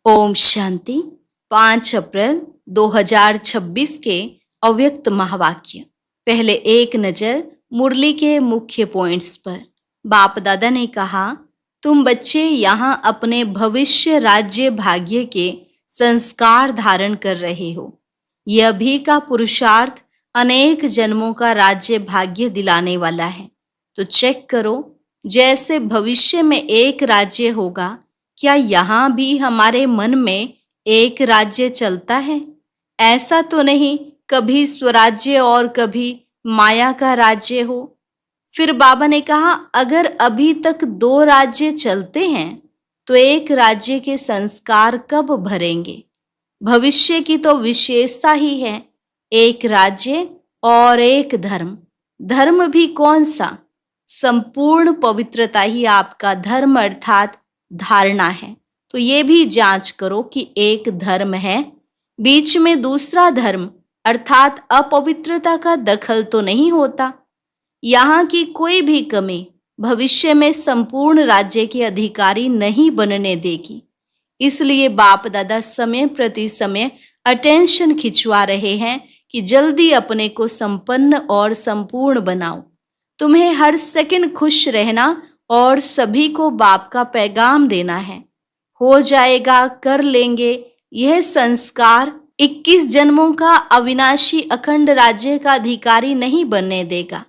ओम शांति। 5 अप्रैल 2026 के अव्यक्त महावाक्य। पहले एक नजर मुरली के मुख्य पॉइंट्स पर। बाप दादा ने कहा, तुम बच्चे यहाँ अपने भविष्य राज्य भाग्य के संस्कार धारण कर रहे हो। यह भी का पुरुषार्थ अनेक जन्मों का राज्य भाग्य दिलाने वाला है। तो चेक करो, जैसे भविष्य में एक राज्य होगा, क्या यहाँ भी हमारे मन में एक राज्य चलता है? ऐसा तो नहीं कभी स्वराज्य और कभी माया का राज्य हो। फिर बाबा ने कहा, अगर अभी तक 2 राज्य चलते हैं तो एक राज्य के संस्कार कब भरेंगे? भविष्य की तो विशेषता ही है, एक राज्य और एक धर्म। धर्म भी कौन सा? संपूर्ण पवित्रता ही आपका धर्म अर्थात धारणा है। तो ये भी जांच करो कि एक धर्म है, बीच में दूसरा धर्म अर्थात अपवित्रता का दखल तो नहीं होता। यहाँ की कोई भी कमी भविष्य में संपूर्ण राज्य के अधिकारी नहीं बनने देगी। इसलिए बाप दादा समय प्रति समय अटेंशन खिंचवा रहे हैं कि जल्दी अपने को संपन्न और संपूर्ण बनाओ। तुम्हें हर सेकंड खुश रहना और सभी को बाप का पैगाम देना है। हो जाएगा, कर लेंगे, यह संस्कार 21 जन्मों का अविनाशी अखंड राज्य का अधिकारी नहीं बनने देगा।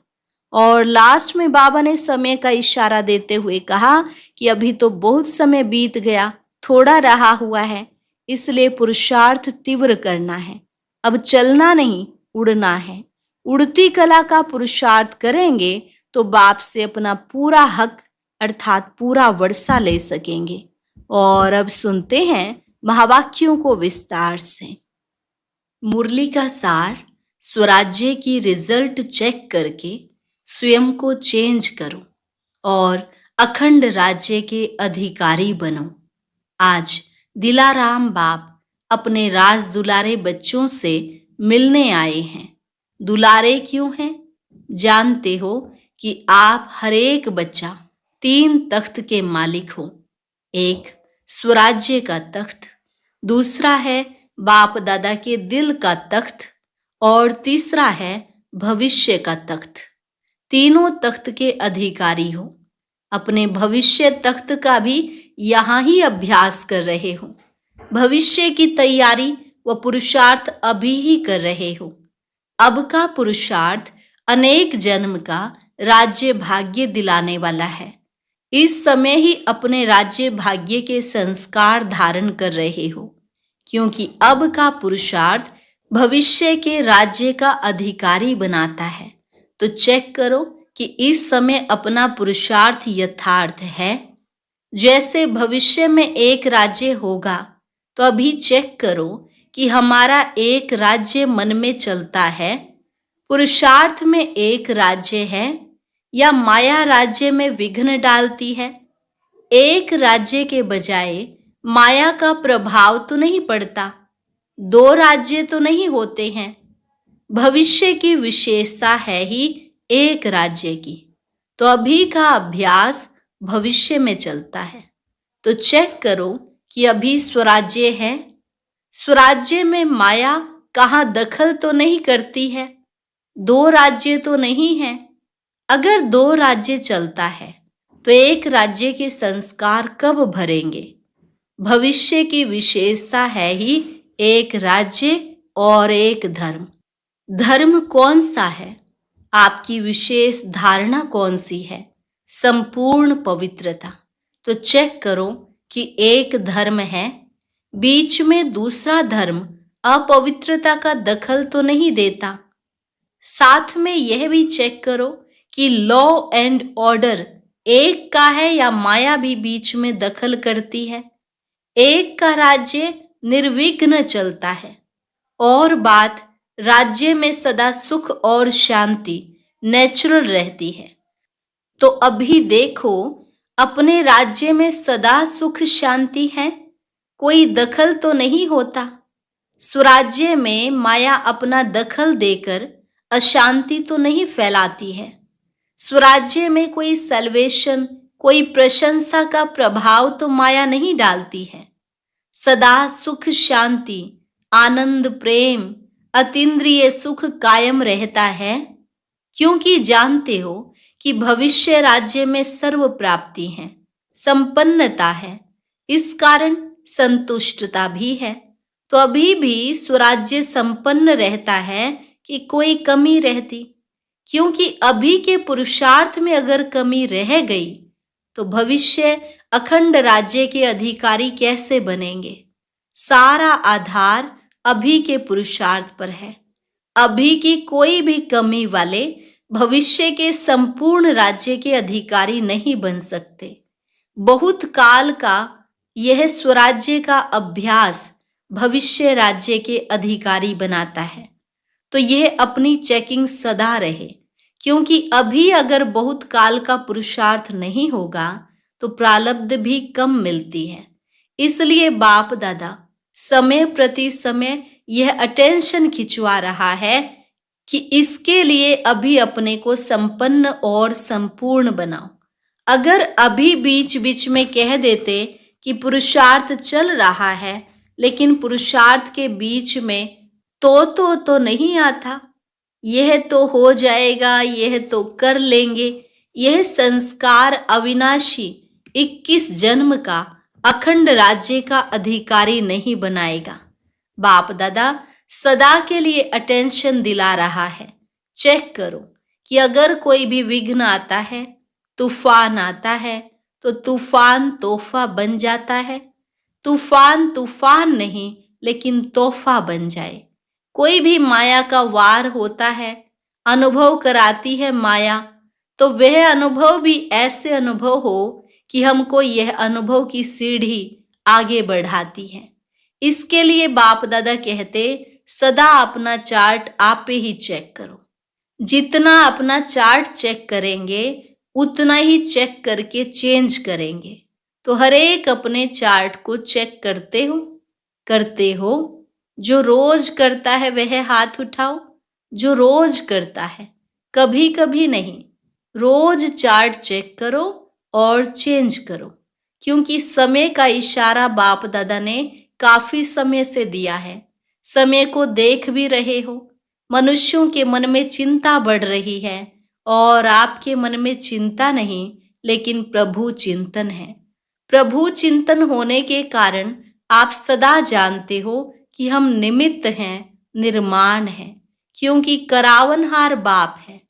और लास्ट में बाबा ने समय का इशारा देते हुए कहा कि अभी तो बहुत समय बीत गया, थोड़ा रहा हुआ है, इसलिए पुरुषार्थ तीव्र करना है। अब चलना नहीं, उड़ना है। उड़ती कला का पुरुषार्थ करेंगे तो बाप से अपना पूरा हक अर्थात पूरा वर्षा ले सकेंगे। और अब सुनते हैं महावाक्यों को विस्तार से। मुरली का सार, स्वराज्य की रिजल्ट चेक करके स्वयं को चेंज करो और अखंड राज्य के अधिकारी बनो। आज दिलाराम बाप अपने राज दुलारे बच्चों से मिलने आए हैं। दुलारे क्यों हैं? जानते हो कि आप हर एक बच्चा 3 तख्त के मालिक हो। एक स्वराज्य का तख्त, दूसरा है बाप दादा के दिल का तख्त और तीसरा है भविष्य का तख्त। तीनों तख्त के अधिकारी हो। अपने भविष्य तख्त का भी यहाँ ही अभ्यास कर रहे हो। भविष्य की तैयारी व पुरुषार्थ अभी ही कर रहे हो। अब का पुरुषार्थ अनेक जन्म का राज्य भाग्य दिलाने वाला है। इस समय ही अपने राज्य भाग्य के संस्कार धारण कर रहे हो, क्योंकि अब का पुरुषार्थ भविष्य के राज्य का अधिकारी बनाता है। तो चेक करो कि इस समय अपना पुरुषार्थ यथार्थ है। जैसे भविष्य में एक राज्य होगा, तो अभी चेक करो कि हमारा एक राज्य मन में चलता है। पुरुषार्थ में एक राज्य है या माया राज्य में विघ्न डालती है? एक राज्य के बजाय माया का प्रभाव तो नहीं पड़ता। 2 राज्य तो नहीं होते हैं। भविष्य की विशेषता है ही एक राज्य की। तो अभी का अभ्यास भविष्य में चलता है। तो चेक करो कि अभी स्वराज्य है। स्वराज्य में माया कहाँ दखल तो नहीं करती है। 2 राज्य तो नहीं है। अगर 2 राज्य चलता है तो एक राज्य के संस्कार कब भरेंगे? भविष्य की विशेषता है ही एक राज्य और एक धर्म। धर्म कौन सा है? आपकी विशेष धारणा कौन सी है? संपूर्ण पवित्रता। तो चेक करो कि एक धर्म है, बीच में दूसरा धर्म अपवित्रता का दखल तो नहीं देता। साथ में यह भी चेक करो कि लॉ एंड ऑर्डर एक का है या माया भी बीच में दखल करती है। एक का राज्य निर्विघ्न चलता है और बात राज्य में सदा सुख और शांति नेचुरल रहती है। तो अभी देखो, अपने राज्य में सदा सुख शांति है, कोई दखल तो नहीं होता। स्वराज्य में माया अपना दखल देकर अशांति तो नहीं फैलाती है। स्वराज्य में कोई सल्वेशन, कोई प्रशंसा का प्रभाव तो माया नहीं डालती है। सदा सुख शांति, आनंद, प्रेम, अतीन्द्रिय सुख कायम रहता है, क्योंकि जानते हो कि भविष्य राज्य में सर्व प्राप्ति है, संपन्नता है, इस कारण संतुष्टता भी है। तो अभी भी स्वराज्य संपन्न रहता है कि कोई कमी रहती, क्योंकि अभी के पुरुषार्थ में अगर कमी रह गई तो भविष्य अखंड राज्य के अधिकारी कैसे बनेंगे। सारा आधार अभी के पुरुषार्थ पर है। अभी की कोई भी कमी वाले भविष्य के संपूर्ण राज्य के अधिकारी नहीं बन सकते। बहुत काल का यह स्वराज्य का अभ्यास भविष्य राज्य के अधिकारी बनाता है। तो यह अपनी चेकिंग सदा रहे, क्योंकि अभी अगर बहुत काल का पुरुषार्थ नहीं होगा तो प्रारब्ध भी कम मिलती है। इसलिए बाप दादा समय प्रति समय यह अटेंशन खिंचवा रहा है कि इसके लिए अभी अपने को संपन्न और संपूर्ण बनाओ। अगर अभी बीच बीच में कह देते कि पुरुषार्थ चल रहा है, लेकिन पुरुषार्थ के बीच में तो नहीं आता, यह तो हो जाएगा, यह तो कर लेंगे, यह संस्कार अविनाशी 21 जन्म का अखंड राज्य का अधिकारी नहीं बनाएगा। बाप दादा सदा के लिए अटेंशन दिला रहा है। चेक करो कि अगर कोई भी विघ्न आता है, तूफान आता है, तो तूफान तोहफा बन जाता है। तूफान तूफान नहीं, लेकिन तोहफा बन जाए। कोई भी माया का वार होता है, अनुभव कराती है माया, तो वह अनुभव भी ऐसे अनुभव हो कि हमको यह अनुभव की सीढ़ी आगे बढ़ाती है। इसके लिए बाप दादा कहते सदा अपना चार्ट आप ही चेक करो। जितना अपना चार्ट चेक करेंगे उतना ही चेक करके चेंज करेंगे। तो हर एक अपने चार्ट को चेक करते हो। जो रोज करता है वह हाथ उठाओ। जो रोज करता है, कभी कभी नहीं, रोज चार्ट चेक करो और चेंज करो, क्योंकि समय का इशारा बाप दादा ने काफी समय से दिया है। समय को देख भी रहे हो। मनुष्यों के मन में चिंता बढ़ रही है, और आपके मन में चिंता नहीं, लेकिन प्रभु चिंतन है। प्रभु चिंतन होने के कारण आप सदा जानते हो कि हम निमित्त हैं, निर्माण है, क्योंकि करावनहार बाप है।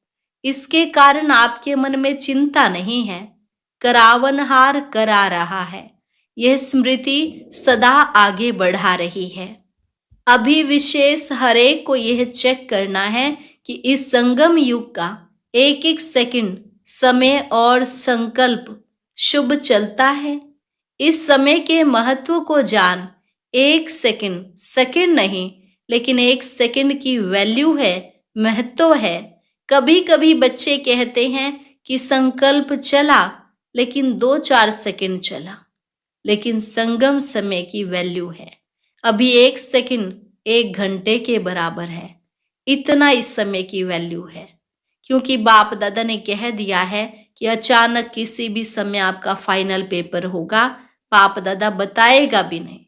इसके कारण आपके मन में चिंता नहीं है। करावनहार करा रहा है, यह स्मृति सदा आगे बढ़ा रही है। अभी विशेष हरेक को यह चेक करना है कि इस संगम युग का एक एक सेकंड समय और संकल्प शुभ चलता है। इस समय के महत्व को जान। एक सेकंड नहीं, लेकिन एक सेकंड की वैल्यू है, महत्व है। कभी कभी बच्चे कहते हैं कि संकल्प चला, लेकिन 2-4 सेकंड चला, लेकिन संगम समय की वैल्यू है। अभी एक सेकंड 1 घंटे के बराबर है, इतना इस समय की वैल्यू है। क्योंकि बाप दादा ने कह दिया है कि अचानक किसी भी समय आपका फाइनल पेपर होगा, बाप दादा बताएगा भी नहीं।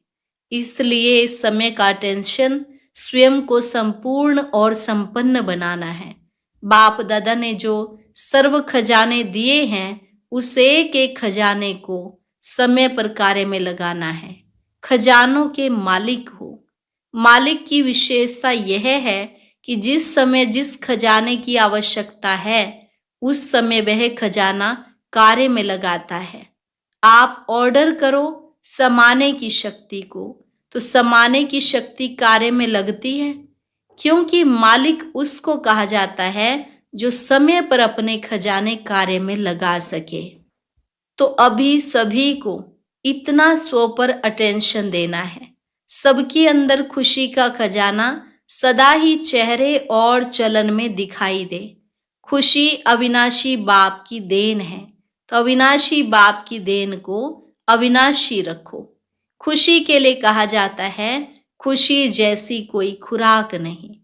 इसलिए इस समय का टेंशन स्वयं को संपूर्ण और संपन्न बनाना है। बाप दादा ने जो सर्व खजाने दिए हैं, उस एक एक खजाने को समय पर कार्य में लगाना है। खजानों के मालिक हो। मालिक की विशेषता यह है कि जिस समय जिस खजाने की आवश्यकता है, उस समय वह खजाना कार्य में लगाता है। आप ऑर्डर करो समाने की शक्ति को, तो समाने की शक्ति कार्य में लगती है, क्योंकि मालिक उसको कहा जाता है जो समय पर अपने खजाने कार्य में लगा सके। तो अभी सभी को इतना स्व पर अटेंशन देना है। सबके अंदर खुशी का खजाना सदा ही चेहरे और चलन में दिखाई दे। खुशी अविनाशी बाप की देन है, तो अविनाशी बाप की देन को अविनाशी रखो। खुशी के लिए कहा जाता है खुशी जैसी कोई खुराक नहीं,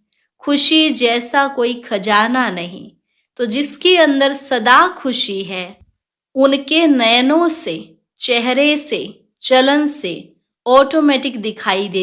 खुशी जैसा कोई खजाना नहीं। तो जिसके अंदर सदा खुशी है, उनके नयनों से, चेहरे से, चलन से ऑटोमेटिक दिखाई दे